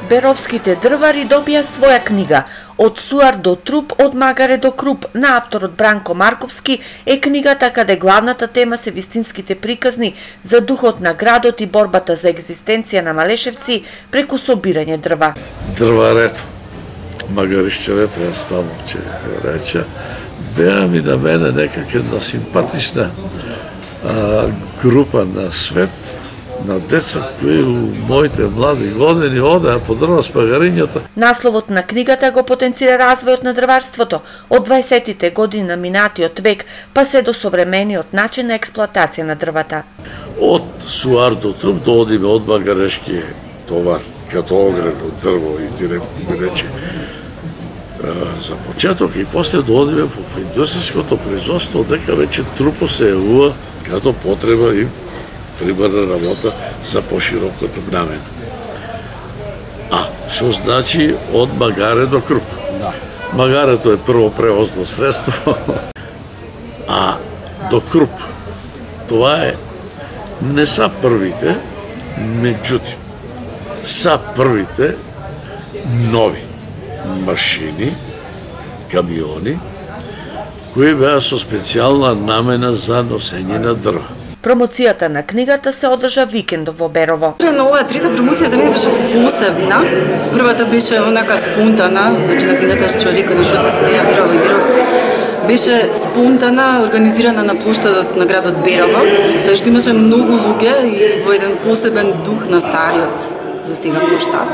Беровските дрвари добија своја книга «Од суар до труп, од магаре до круп» на авторот Бранко Марковски е книгата каде главната тема се вистинските приказни за духот на градот и борбата за екзистенција на Малешевци преку собирање дрва. Дрварето, магаришчарето, ја стално ќе рече, беа ми на мене некак една симпатична група на свет, на деца кои у моите млади години одеа по дрва с магарињата. Насловот на книгата го потенцира развојот на дрварството од 20-тите години на минатиот век, па се до современиот начин на експлоатација на дрвата. Од суар до труп да одиме од магарешки товар, като огрено дрво и ти ми рече за почеток и после да одиме во индустријското производство, дека веќе трупо се јавува като потреба и примерна работа за поширокото намена. Што значи од магаре до круп? Магарето е прво превозно средство, а до круп тоа е не са првите, меѓутоа са првите нови машини, камиони, кои беа со специјална намена за носење на дрва. Промоцијата на книгата се одржа викендов во Берово. На оваа трета промоција за мене беше посебна. Првата беше онака спонтана, значи на книгата Човекот на што се смеја Берово и Беровци. Беше спонтана, организирана на плоштадот на градот Берово, тоа што имаше многу луѓе и во еден посебен дух на стариот за сега плоштад.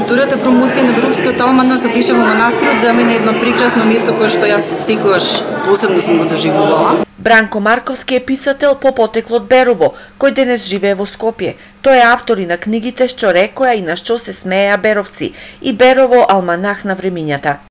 Втората промоција на Беровскиот алманах беше во манастирот, за мене едно прекрасно место кое што јас секогаш посебно сум го доживувала. Бранко Марковски е писател по потекло од Берово, кој денес живее во Скопје. Тој е автор и на книгите «Што рекоја» и «На што се смееа Беровци» и Берово алманах на времињата.